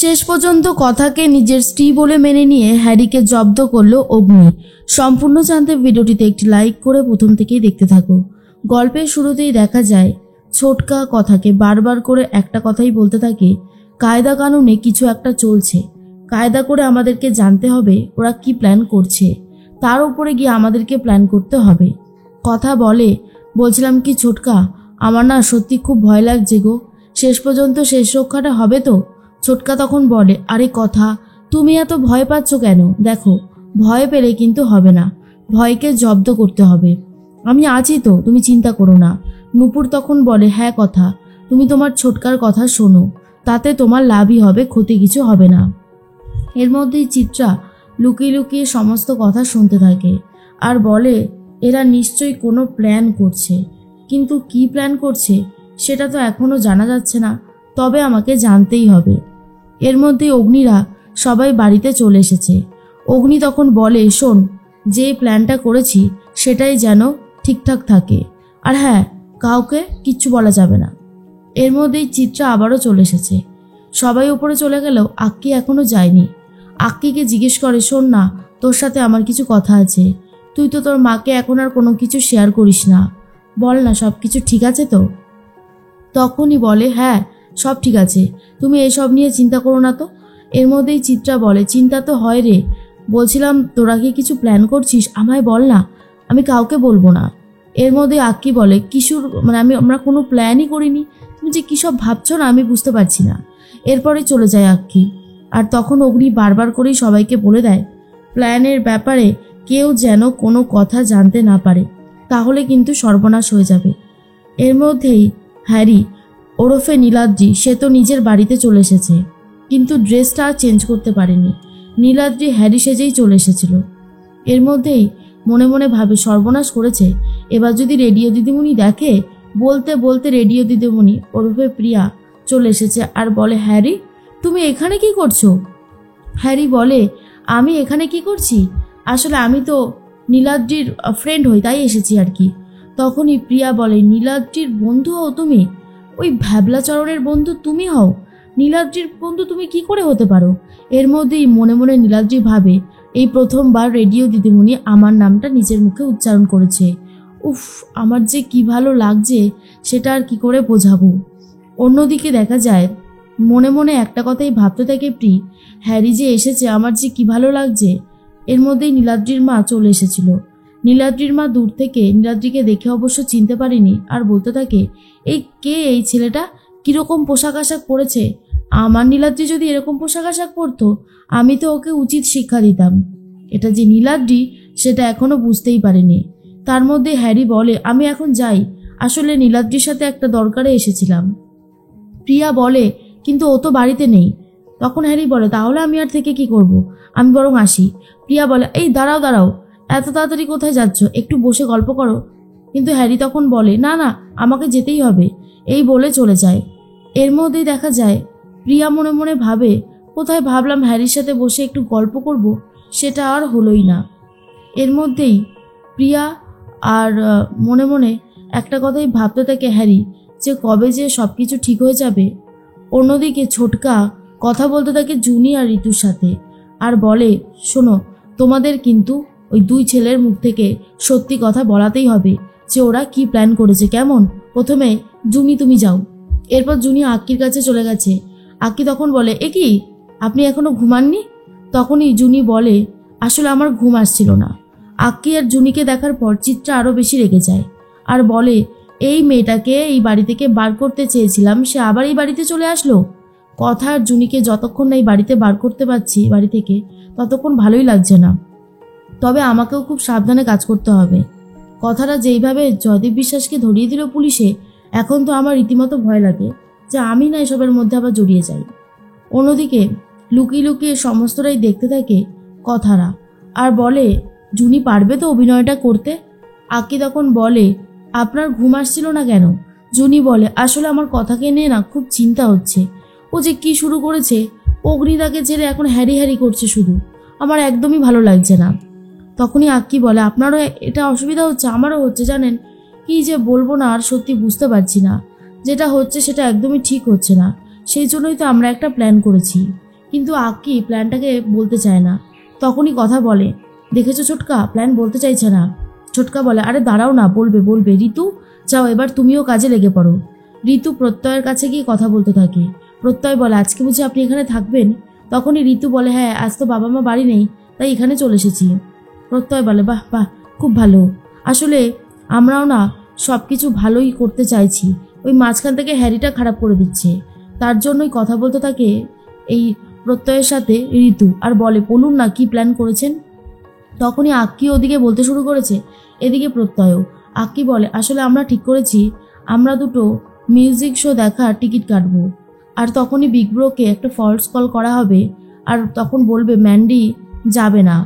শেষ পর্যন্ত কথাকে নিজের স্ত্রী বলে মেনে নিয়ে হ্যারিকে জব্দ করলো অগ্নি। সম্পূর্ণ জানতে ভিডিওটিতে একটি লাইক করে প্রথম থেকেই দেখতে থাকো। গল্পের শুরুতেই দেখা যায় ছোটকা কথাকে বারবার করে একটা কথাই বলতে থাকে, কায়দা কানুনে কিছু একটা চলছে, কায়দা করে আমাদেরকে জানতে হবে ওরা কি প্ল্যান করছে, তার উপরে গিয়ে আমাদেরকে প্ল্যান করতে হবে। কথা বলছিলাম কি ছোটকা, আমার না সত্যি খুব ভয় লাগছে গো, শেষ পর্যন্ত শেষ রক্ষাটা হবে তো? ছোটকা তখন বলে, আরে কথা, তুমি এত ভয় পাচ্ছ কেন? দেখো, ভয় পেলে কিন্তু হবে না, ভয়কে জব্দ করতে হবে। আমি আছি তো, তুমি চিন্তা করো না। নূপুর তখন বলে, হ্যাঁ কথা, তুমি তোমার ছোটকার কথা শোনো, তাতে তোমার লাভই হবে, ক্ষতি কিছু হবে না। এর মধ্যেই চিত্রা লুকিয়ে লুকিয়ে সমস্ত কথা শুনতে থাকে আর বলে, এরা নিশ্চয়ই কোনো প্ল্যান করছে, কিন্তু কি প্ল্যান করছে সেটা তো এখনও জানা যাচ্ছে না, তবে আমাকে জানতেই হবে। এর মধ্যে অগ্নিরা সবাই বাড়িতে চলে এসেছে। অগ্নি তখন বলে, শোন, যে প্ল্যানটা করেছি সেটাই যেন ঠিকঠাক থাকে, আর হ্যাঁ, কাউকে কিচ্ছু বলা যাবে না। এর মধ্যেই চিত্রা আবারও চলে এসেছে। সবাই উপরে চলে গেলেও আক্কি এখনো যায়নি। আক্কিকে জিজ্ঞেস করে, শোন না, তোর সাথে আমার কিছু কথা আছে, তুই তো তোর মাকে এখন আর কোনো কিছু শেয়ার করিস না, বল না সব কিছু ঠিক আছে তো? তখনই বলে, হ্যাঁ সব ঠিক আছে, তুমি এসব নিয়ে চিন্তা করো না তো। এর মধ্যেই চিত্রা বলে, চিন্তা তো হয় রে, বলছিলাম তোরা কি কিছু প্ল্যান করছিস, আমায় বল না, আমি কাউকে বলবো না। এর মধ্যে আক্কি বলে, কিশোর আমরা কোনো প্ল্যানই করিনি, তুমি যে কী সব ভাবছো না আমি বুঝতে পারছি না। এরপরে চলে যায় আক্কি। আর তখন অগ্নি বারবার করেই সবাইকে বলে দেয়, প্ল্যানের ব্যাপারে কেউ যেন কোনো কথা জানতে না পারে, তাহলে কিন্তু সর্বনাশ হয়ে যাবে। এর মধ্যেই হ্যারি ওরফে নীলাদ্রি, সে তো নিজের বাড়িতে চলে এসেছে, কিন্তু ড্রেসটা আর চেঞ্জ করতে পারেনি। নীলাদ্রি হ্যারি সেজেই চলে এসেছিল। এর মধ্যেই মনে মনে ভাবে, সর্বনাশ করেছে, এবার যদি রেডিও দিদিমণি দেখে। বলতে বলতে রেডিও দিদিমণি ওরফে প্রিয়া চলে এসেছে আর বলে, হ্যারি তুমি এখানে কি করছো? হ্যারি বলে, আমি এখানে কি করছি, আসলে আমি তো নীলাদ্রির ফ্রেন্ড হই, তাই এসেছি আর কি। তখনই প্রিয়া বলে, নীলাদ্রির বন্ধু হও তুমি? ওই ভ্যাবলাচরণের বন্ধু তুমি হও? নীলাদ্রির বন্ধু তুমি কি করে হতে পারো? এর মধ্যেই মনে মনে নীলাদ্রি ভাবে, এই প্রথমবার রেডিও দিদিমণি আমার নামটা নিজের মুখে উচ্চারণ করেছে। উফ, আমার যে কি ভালো লাগছে সেটা আর কি করে বোঝাবো। অন্যদিকে দেখা যায় মনে মনে একটা কথাই ভাবতে থাকে প্রি, হ্যারি যে এসেছে, আমার যে কি ভালো লাগছে। এর মধ্যেই নীলাদ্রির মা চলে এসেছিল। নীলাদ্রির মা দূর থেকে নীলাদ্রিকে দেখে অবশ্য চিনতে পারেনি আর বলতে থাকে, এই ছেলেটা কীরকম পোশাক আশাক পরেছে, আমার নীলাদ্রি যদি এরকম পোশাক আশাক পরতো আমি তো ওকে উচিত শিক্ষা দিতাম। এটা যে নীলাদ্রি সেটা এখনও বুঝতেই পারেনি। তার মধ্যে হ্যারি বলে, আমি এখন যাই, আসলে নীলাদ্রির সাথে একটা দরকারে এসেছিলাম। প্রিয়া বলে, কিন্তু ও তো বাড়িতে নেই। তখন হ্যারি বলে, তাহলে আমি আর থেকে কি করব, আমি বরং আসি। প্রিয়া বলে, এই দাঁড়াও, এত তাড়াতাড়ি কোথায় যাচ্ছ, একটু বসে গল্প করো। কিন্তু হ্যারি তখন বলে, না না, আমাকে যেতেই হবে, এই বলে চলে যায়। এর মধ্যেই দেখা যায় প্রিয়া মনে মনে ভাবে, কোথায় ভাবলাম হ্যারির সাথে বসে একটু গল্প করব, সেটা আর হলোই না। এর মধ্যেই প্রিয়া আর মনে মনে একটা কথাই ভাবতে থাকে হ্যারি, যে কবে যে সব কিছু ঠিক হয়ে যাবে। অন্যদিকে ছোটকা কথা বলতে থাকে জুনি আর ঋতুর সাথে আর বলে, শোনো, তোমাদের কিন্তু ওই দুই ছেলের মুখ থেকে সত্যি কথা বলাতেই হবে যে ওরা কি প্ল্যান করেছে, কেমন? প্রথমে জুনি তুমি যাও। এরপর জুনি আক্কির কাছে চলে গেছে। আক্কি তখন বলে, এ কি, আপনি এখনো ঘুমাননি? তখনই জুনি বলে, আসলে আমার ঘুম আসছিল না। আক্কি আর জুনিকে দেখার পর চিত্রা আরও বেশি রেগে যায় আর বলে, এই মেয়েটাকে এই বাড়ি থেকে বার করতে চেয়েছিলাম, সে আবার এই বাড়িতে চলে আসলো। কথা আর জুনিকে যতক্ষণ না এই বাড়িতে বার করতে পারছি বাড়ি থেকে, ততক্ষণ ভালোই লাগছে না। তবে আমাকেও খুব সাবধানে কাজ করতে হবে। কথাটা যেইভাবে জয়দীপ বিশ্বাসকে ধরিয়ে দিল পুলিশে, এখন তো আমার রীতিমতো ভয় লাগে যে আমি না এসবের মধ্যে আবার জড়িয়ে যাই। অন্যদিকে লুকিয়ে লুকিয়ে সমস্তটাই দেখতে থাকে কথারা আর বলে, জুনি পারবে তো অভিনয়টা করতে? আক্কি তখন বলে, আপনার ঘুম আসছিল না কেন? জুনি বলে, আসলে আমার কথাকে নিয়ে না খুব চিন্তা হচ্ছে, ও যে কি শুরু করেছে, অগ্নিদাকে ছেড়ে এখন হ্যারি হ্যারি করছে শুধু, আমার একদমই ভালো লাগছে না। তখনই আক্কি বলে, আপনারও এটা অসুবিধা হচ্ছে? আমারও হচ্ছে, জানেন কি যে বলবো না, আর সত্যি বুঝতে পারছি না, যেটা হচ্ছে সেটা একদমই ঠিক হচ্ছে না। সেই জন্যই তো আমরা একটা প্ল্যান করেছি। কিন্তু আক্কি প্ল্যানটাকে বলতে চায় না। তখনই কথা বলে, দেখেছো ছোটকা, প্ল্যান বলতে চাইছে না। ছোটকা বলে, আরে দাঁড়াও না, বলবে বলবে। ঋতু যাও, এবার তুমিও কাজে লেগে পড়ো। ঋতু প্রত্যয়ের কাছে গিয়ে কথা বলতে থাকে। প্রত্যয় বলে, আজকে বুঝি আপনি এখানে থাকবেন? তখনই ঋতু বলে, হ্যাঁ, আজ তো বাবা মা বাড়ি নেই, তাই এখানে চলে এসেছি। প্রত্যয় বলে, বাহ বাহ, খুব ভালো। আসলে আমরাও না সব কিছু ভালোই করতে চাইছি, ওই মাঝখান থেকে হ্যারিটা খারাপ করে দিচ্ছে। তার জন্যই কথা বলতে থাকে এই প্রত্যয়ের সাথে ঋতু, আর বলে, বলুন না কি প্ল্যান করেছেন। তখনই আক্কি ওদিকে বলতে শুরু করেছে, এদিকে প্রত্যয়ও। আক্কি বলে, আসলে আমরা ঠিক করেছি আমরা দুটো মিউজিক শো দেখার টিকিট কাটবো। আর তখনই বিগ ব্রোকে একটা ফলস কল করা হবে, আর তখন বলবে ম্যান্ডি যাবে না,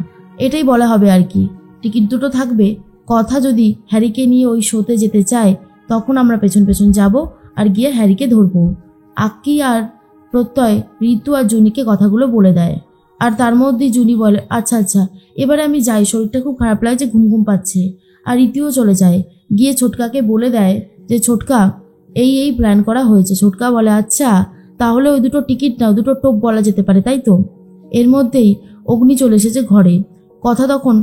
এটাই বলা হবে আর কি। টিকিট দুটো থাকবে, কথা যদি হ্যারিকে নিয়ে ওই শোতে যেতে চায় তখন আমরা পেছন পেছন যাব আর গিয়ে হ্যারিকে ধরবো। আক্কি আর প্রত্যয় ঋতু আর জুনিকে কথাগুলো বলে দেয়। আর তার মধ্যেই জুনি বলে, আচ্ছা আচ্ছা, এবারে আমি যাই, শরীরটা খুব খারাপ লাগছে, ঘুম ঘুম পাচ্ছে। আর ঋতুও চলে যায়, গিয়ে ছোটকাকে বলে দেয় যে ছোটকা, এই প্ল্যান করা হয়েছে। ছোটকা বলে, আচ্ছা তাহলে ওই দুটো টিকিট নাও, দুটো টোপ বলা যেতে পারে, তাই তো? এর মধ্যেই অগ্নি চলে এসেছে ঘরে। কথা তখন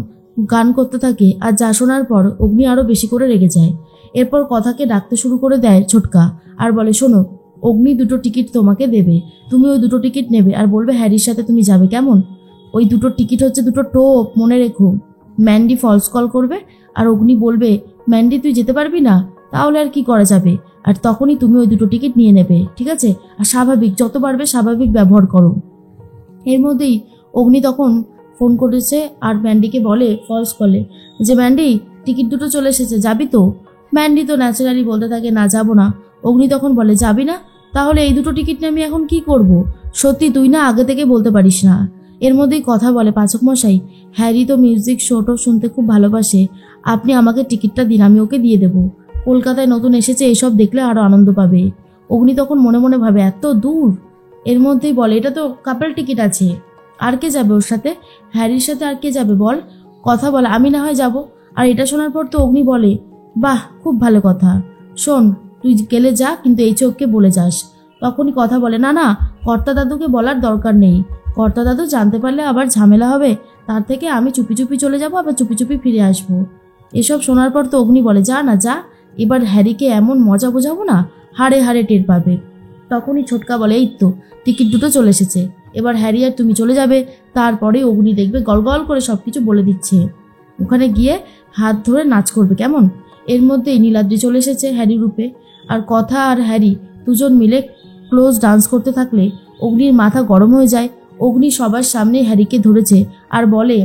গান করতে থাকে, আর যা শোনার পর অগ্নি আরও বেশি করে রেগে যায়। এরপর কথাকে ডাকতে শুরু করে দেয় ছোটকা, আর বলে, শোনো, অগ্নি দুটো টিকিট তোমাকে দেবে, তুমি ওই দুটো টিকিট নেবে আর বলবে হ্যারির সাথে তুমি যাবে, কেমন? ওই দুটো টিকিট হচ্ছে দুটো টোপ, মনে রেখো। ম্যান্ডি ফলস কল করবে আর অগ্নি বলবে, ম্যান্ডি তুই যেতে পারবি না, তাহলে আর কি করা যাবে? আর তখনই তুমি ওই দুটো টিকিট নিয়ে নেবে, ঠিক আছে? আর স্বাভাবিক, যত পারবে স্বাভাবিক ব্যবহার করো। এর মধ্যেই অগ্নি তখন ফোন করেছে আর ম্যান্ডিকে বলে ফলস কলে যে, ম্যান্ডি টিকিট দুটো চলে এসেছে, যাবি তো? ম্যান্ডি তো ন্যাচারালি বলতে থাকে, না যাবো না। অগ্নি তখন বলে, যাবি না? তাহলে এই দুটো টিকিট নিয়ে আমি এখন কি করব? সত্যি তুই না আগে থেকে বলতে পারিস না। এর মধ্যেই কথা বলে, পাচক মশাই, হ্যারি তো মিউজিক শোটো শুনতে খুব ভালোবাসে, আপনি আমাকে টিকিটটা দিন, আমি ওকে দিয়ে দেবো। কলকাতায় নতুন এসেছে, এসব দেখলে আরও আনন্দ পাবে। অগ্নি তখন মনে মনে ভাবে, এত দূর। এর মধ্যেই বলে, এটা তো কাপল টিকিট আছে, আর কে যাবে ওর সাথে? হ্যারির সাথে আর কে যাবে বল? কথা বলে, আমি না হয় যাব। আর এটা শোনার পর তো অগ্নি বলে, বাহ, খুব ভালো কথা। শোন, তুই গেলে যা, কিন্তু এই চোখকে বলে যাস। তখনই কথা বলে, না না, কর্তা দাদুকে বলার দরকার নেই, কর্তা দাদু জানতে পারলে আবার ঝামেলা হবে, তার থেকে আমি চুপি চুপি চলে যাব, আবার চুপি চুপি ফিরে আসবো। এসব শোনার পর তো অগ্নি বলে, যা না যা, এবার হ্যারিকে এমন মজা বোঝাবো না, হাড়ে হাড়ে টের পাবে। তখনই ছোটকা বলে, এই তো টিকিট দুটো চলে এসেছে, এবার হ্যারি আর তুমি চলে যাবে। তারপরে অগ্নি দেখবে গলগল করে সব কিছু বলে দিচ্ছে, ওখানে গিয়ে হাত ধরে নাচ করবে, কেমন? এর মধ্যেই নীলাদ্রি চলে এসেছে হ্যারি রূপে। আর কথা আর হ্যারি দুজন মিলে ক্লোজ ডান্স করতে থাকলে অগ্নির মাথা গরম হয়ে যায়। অগ্নি সবার সামনে হ্যারিকে ধরেছে আর বলে,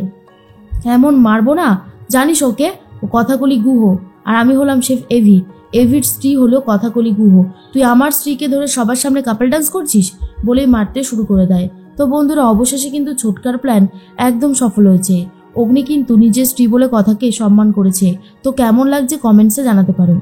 এমন মারবো না, জানিস ওকে, ও কথাকলি গুহ, আর আমি হলাম শেফ এভি, এভির স্ত্রী হলো কথাকলি গুহ, তুই আমার স্ত্রীকে ধরে সবার সামনে কাপল ডান্স করছিস, বলেই মারতে শুরু করে দেয়। তো বন্ধুরা, অবশেষে কিন্তু ছোটকার প্ল্যান একদম সফল হয়েছে। অগ্নি কিন্তু নিজের স্ত্রী বলে কথাকে সম্মান করেছে। তো কেমন লাগছে কমেন্টসে জানাতে পারো।